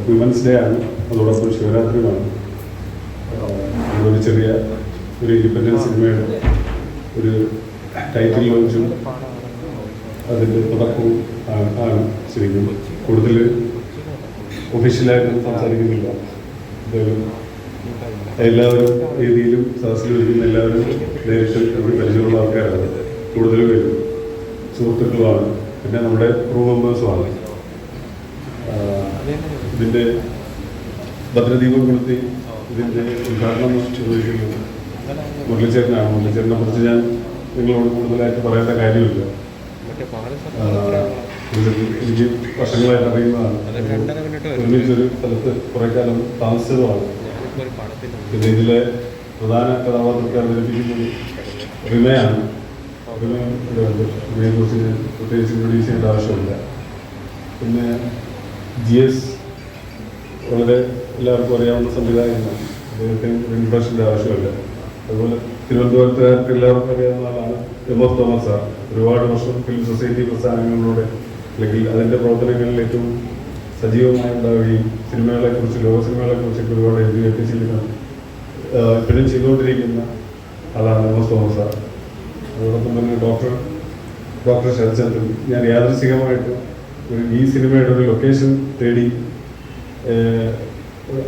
Women's day ആണ്, അതോടൊപ്പം ശിവരാത്രിയുമാണ്. ഒരു ചെറിയ ഇൻഡിപെൻഡൻസ് സിനിമയുടെ ഒരു ടൈറ്റിൽ ലോഞ്ചും അതിൻ്റെ തുടക്കവും ആണ് ശരിക്കും. കൂടുതൽ ഒഫീഷ്യലായിട്ട് സംസാരിക്കുന്നില്ല. എന്തായാലും എല്ലാവരും രീതിയിലും സദസ്സിൽ വരുന്ന എല്ലാവരും നേരിട്ട് ഇവിടെ പരിചയമുള്ള ആൾക്കാരാണ്. കൂടുതൽ പേരും സുഹൃത്തുക്കളുമാണ്, പിന്നെ നമ്മുടെ ക്രൂ മെമ്പേഴ്സുമാണ്. ഇതിൻ്റെ ഭദ്രദീപം കൊളുത്തി ഇതിൻ്റെ ഉദ്ഘാടനം നിർവഹിക്കുന്നത് മുരളീച്ചേട്ടനാണ്. മുരളീച്ചേട്ടനെ കുറിച്ച് ഞാൻ നിങ്ങളോട് കൂടുതലായിട്ട് പറയേണ്ട കാര്യമില്ല. എനിക്ക് വർഷങ്ങളായിട്ട് അറിയുന്നതാണ്. ഒരുമിച്ചൊരു സ്ഥലത്ത് കുറേ കാലം താമസിച്ചതുമാണ്. പിന്നെ ഇതിലെ പ്രധാന കഥാപാത്രത്തെ അവതരിപ്പിക്കുന്നത് റിമയാണ്. റിമയെക്കുറിച്ച് ഞാൻ പ്രത്യേകിച്ച് ഇൻട്രൊഡ്യൂസ് ചെയ്യേണ്ട ആവശ്യമില്ല. പിന്നെ GS വളരെ എല്ലാവർക്കും അറിയാവുന്ന സംവിധായകനാണ്. അദ്ദേഹത്തെ ഇൻട്രൊഡക്ഷൻ്റെ ആവശ്യമില്ല. അതുപോലെ തിരുവനന്തപുരത്തുകാർക്ക് എല്ലാവർക്കും അറിയാവുന്ന ആളാണ് എം.എഫ്. Thomas sir. ഒരുപാട് വർഷം ഫിലിം സൊസൈറ്റി പ്രസ്ഥാനങ്ങളിലൂടെ അല്ലെങ്കിൽ അതിൻ്റെ പ്രവർത്തനങ്ങളിൽ ഏറ്റവും സജീവമായി ഉണ്ടാവുകയും സിനിമകളെക്കുറിച്ച്, ലോക സിനിമകളെക്കുറിച്ചൊക്കെ ഒരുപാട് എഴുതുകയൊക്കെ ചെയ്യുന്ന ഇപ്പോഴും ചെയ്തുകൊണ്ടിരിക്കുന്ന ആളാണ് എം.എഫ്. Thomas sir. അതോടൊപ്പം തന്നെ ഡോക്ടർ ശരത്ചന്ദ്രൻ. ഞാൻ യാദൃശ്ചികമായിട്ട് ഈ സിനിമയുടെ ഒരു ലൊക്കേഷൻ തേടി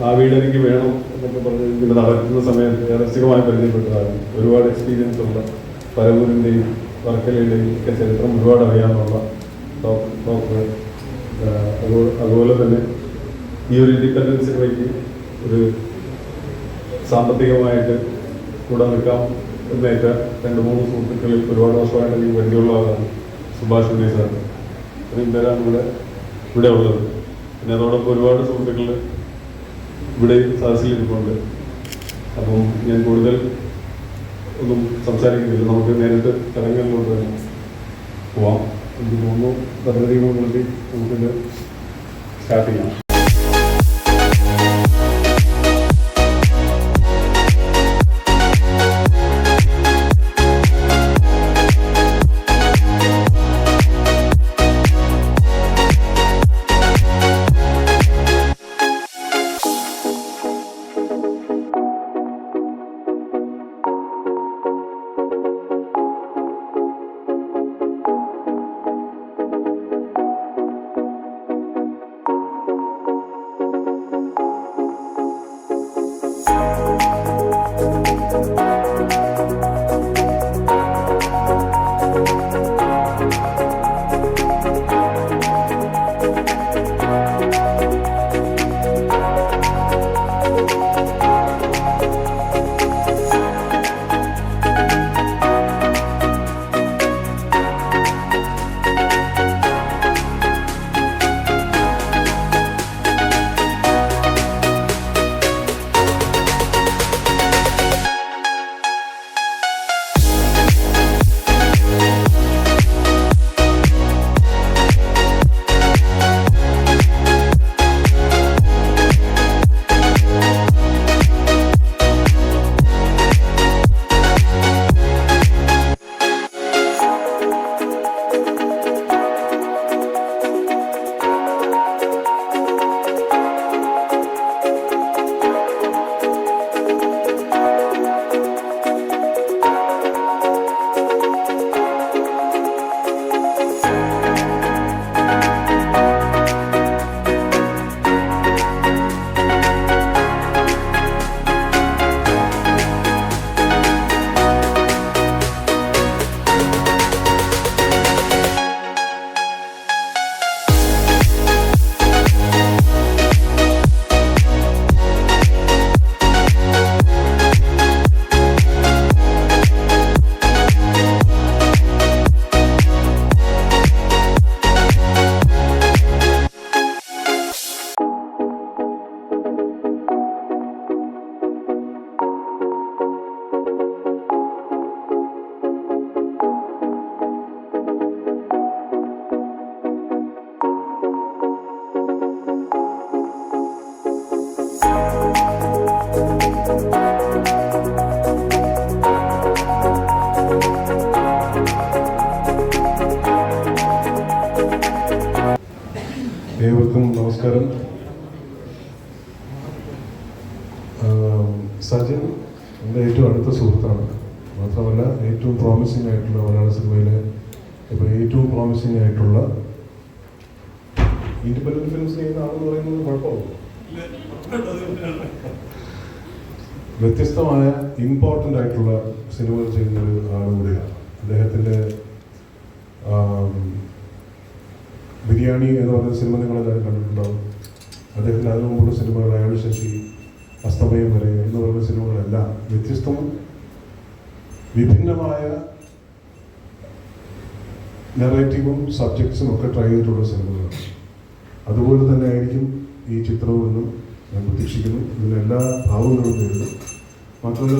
ആ വീട് എനിക്ക് വേണം എന്നൊക്കെ പറഞ്ഞ് ഇങ്ങനെ നടക്കുന്ന സമയത്ത് യാദൃശ്ചികമായി പരിചയപ്പെട്ടതാണ്. ഒരുപാട് എക്സ്പീരിയൻസ് ഉള്ള, പരവൂരിൻ്റെയും വർക്കലയുടെയും ഒക്കെ ചരിത്രം ഒരുപാട് അറിയാമെന്നുള്ള ഡോക്ടർ. അതുപോലെ തന്നെ ഈ ഒരു ഇൻഡിപെൻഡൻസ് സിനിമയ്ക്ക് ഒരു സാമ്പത്തികമായിട്ട് കൂടെ നിൽക്കാം എന്നേറ്റ 2-3 സുഹൃത്തുക്കളിൽ ഒരുപാട് വർഷമായിട്ട് എനിക്ക് പരിചയമുള്ള ആളാണ് സുഭാഷ് ഉണ്ണി സാർ. ഇത്രയും പേരാണ് ഇവിടെ ഉള്ളത്. പിന്നെ അതോടൊപ്പം ഒരുപാട് സുഹൃത്തുക്കൾ ഇവിടെ സദസ്സിലിരിപ്പുണ്ട്. അപ്പം ഞാൻ കൂടുതൽ ഒന്നും സംസാരിക്കുന്നില്ല. നമുക്ക് നേരിട്ട് ചടങ്ങുകളിലോട്ട് പോവാം. എനിക്ക് തോന്നുന്നു ഭദ്രദീപം കൊളുത്തി നമുക്കിത് സ്റ്റാർട്ട് ചെയ്യാം. ഏവർക്കും നമസ്കാരം. സജിൻ എൻ്റെ ഏറ്റവും അടുത്ത സുഹൃത്താണ്. മാത്രമല്ല ഏറ്റവും പ്രോമിസിംഗ് ആയിട്ടുള്ള മലയാള സിനിമയിലെ ഇപ്പോൾ ഏറ്റവും പ്രോമിസിംഗ് ആയിട്ടുള്ള ഇൻഡിപെൻഡൻറ്റ് ഫിലിംസ് ചെയ്യുന്ന ആളെന്ന് പറയുന്നത് കുഴപ്പമില്ല. വ്യത്യസ്തമായ ഇമ്പോർട്ടൻ്റ് ആയിട്ടുള്ള സിനിമകൾ ചെയ്യുന്ന ഒരു ആൾ കൂടിയാണ്. അദ്ദേഹത്തിൻ്റെ ബിരിയാണി എന്ന് പറയുന്ന സിനിമ നിങ്ങളെല്ലാവരും കണ്ടിട്ടുണ്ടാവും. അദ്ദേഹത്തിൻ്റെ അതിനു മുമ്പുള്ള സിനിമകൾ അയാൾ ശശി, അസ്തമയം വരെ എന്ന് പറയുന്ന സിനിമകളെല്ലാം വ്യത്യസ്തവും വിഭിന്നമായ നെറേറ്റീവും സബ്ജക്ട്സും ഒക്കെ ട്രൈ ചെയ്തിട്ടുള്ള സിനിമകളാണ്. അതുപോലെ തന്നെ ആയിരിക്കും ഈ ചിത്രവും എന്നും ഞാൻ പ്രതീക്ഷിക്കുന്നു. ഇതിന് എല്ലാ ഭാവങ്ങളും നേരിടും. മാത്രമല്ല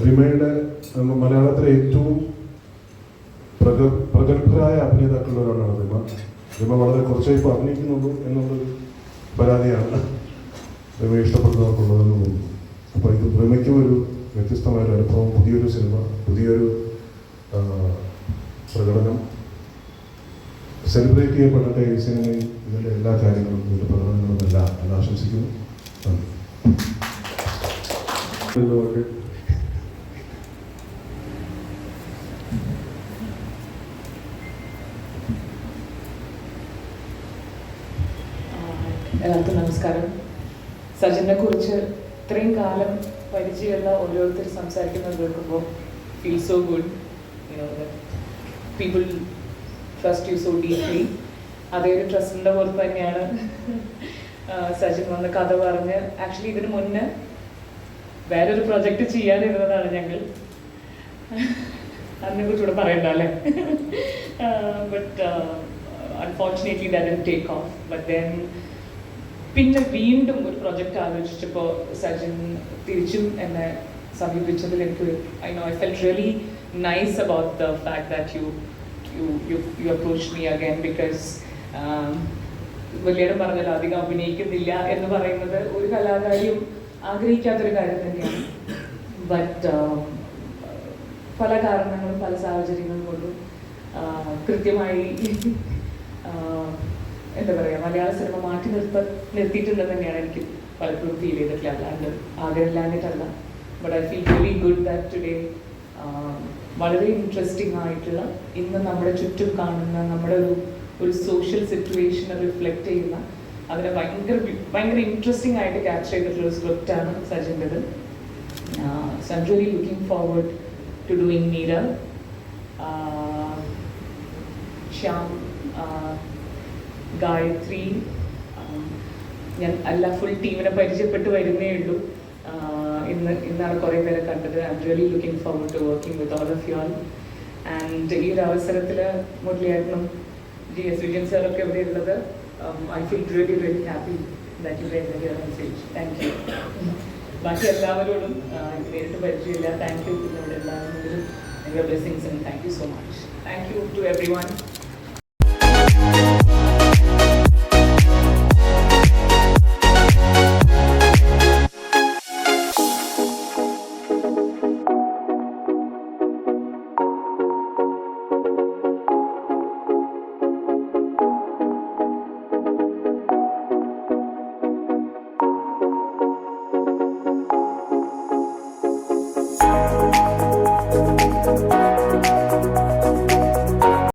റിമയുടെ മലയാളത്തിലെ ഏറ്റവും പ്രഗത്ഭരായ അഭിനേതാക്കളുടെ ഒരാളാണ് റിമ വളരെ കുറച്ചായി ഇപ്പോൾ അഭിനയിക്കുന്നുള്ളൂ എന്നുള്ളൊരു പരാതിയാണ് റിമ ഇഷ്ടപ്പെടുന്നവർക്കുള്ളതെന്ന് തോന്നുന്നു. അപ്പോൾ ഇത് റിമയ്ക്കും ഒരു വ്യത്യസ്തമായൊരു അനുഭവം, പുതിയൊരു സിനിമ, പുതിയൊരു പ്രകടനം, സെലിബ്രേറ്റ് ചെയ്യപ്പെടട്ടെ ഈ സിനിമയും ഇതിൻ്റെ എല്ലാ കാര്യങ്ങളും ഇതിൻ്റെ പ്രകടനങ്ങളും എല്ലാം എന്ന് ആശംസിക്കുന്നു. എല്ലാവർക്കും നമസ്കാരം. സജിനെ കുറിച്ച് ഇത്രയും കാലം പരിചയമുള്ള ഓരോരുത്തർ സംസാരിക്കുന്നത് കേൾക്കുമ്പോൾ feel so good. People trust you so deeply. അതേ ഒരു ട്രസ്റ്റിൻ്റെ പുറത്ത് തന്നെയാണ് സജിൻ വന്ന് കഥ പറഞ്ഞ്. ആക്ച്വലി ഇതിന് മുന്നേ വേറൊരു പ്രൊജക്റ്റ് ചെയ്യാനിരുന്നതാണ് ഞങ്ങൾ. അതിനെക്കുറിച്ചുകൂടെ പറയണ്ട അല്ലേ? But unfortunately that didn't take off. But then പിന്നെ വീണ്ടും ഒരു പ്രൊജക്റ്റ് ആലോചിച്ചപ്പോൾ സജിൻ തിരിച്ചും എന്നെ സമീപിച്ചതിൽ എനിക്ക് I felt really nice about the fact that you approach me again. Because വലിയ പറഞ്ഞല്ലോ, അധികം അഭിനയിക്കുന്നില്ല എന്ന് പറയുന്നത് ഒരു കലാകാരിയും ആഗ്രഹിക്കാത്തൊരു കാര്യം തന്നെയാണ്. ബട്ട് പല കാരണങ്ങളും പല സാഹചര്യങ്ങളും കൊണ്ടും കൃത്യമായി എന്താ പറയുക, മലയാള സിനിമ മാറ്റി നിർത്തിയിട്ടുണ്ടെന്ന് തന്നെയാണ് എനിക്ക് പലപ്പോഴും ഫീൽ ചെയ്തിട്ടില്ല. അല്ലാണ്ട് ആഗ്രഹമില്ലാഞ്ഞിട്ടല്ല. But I feel very good that today വളരെ ഇൻട്രസ്റ്റിംഗ് ആയിട്ടുള്ള, ഇന്ന് നമ്മുടെ ചുറ്റും കാണുന്ന നമ്മുടെ ഒരു സോഷ്യൽ സിറ്റുവേഷനെ റിഫ്ലക്റ്റ് ചെയ്യുന്ന, അതിനെ ഭയങ്കര ഇൻട്രസ്റ്റിംഗ് ആയിട്ട് ക്യാപ്ചർ ചെയ്തിട്ടുള്ള ഒരു സ്ക്രിപ്റ്റാണ് സജിൻ്റെത്. So I am really looking forward to doing Meera. Shyam, Gayathri, ഞാൻ എല്ലാ ഫുൾ ടീമിനെ പരിചയപ്പെട്ട് വരുന്നേ ഉള്ളൂ. ഇന്നാണ് കുറേ പേരെ കണ്ടത്. I am really looking forward to working with all of you all. And ഈ ഒരു അവസരത്തിൽ മുരളിയേട്ടനും GS വിജയൻ സാറൊക്കെ ഇവിടെ ഉള്ളത്, I feel really very happy that you guys are here on stage. Thank you. ബാക്കി എല്ലാവരോടും നേരിട്ട് പരിചയമില്ല. Thank you. ഇവിടെ എല്ലാവരും blessings and thank you so much. Thank you to every one.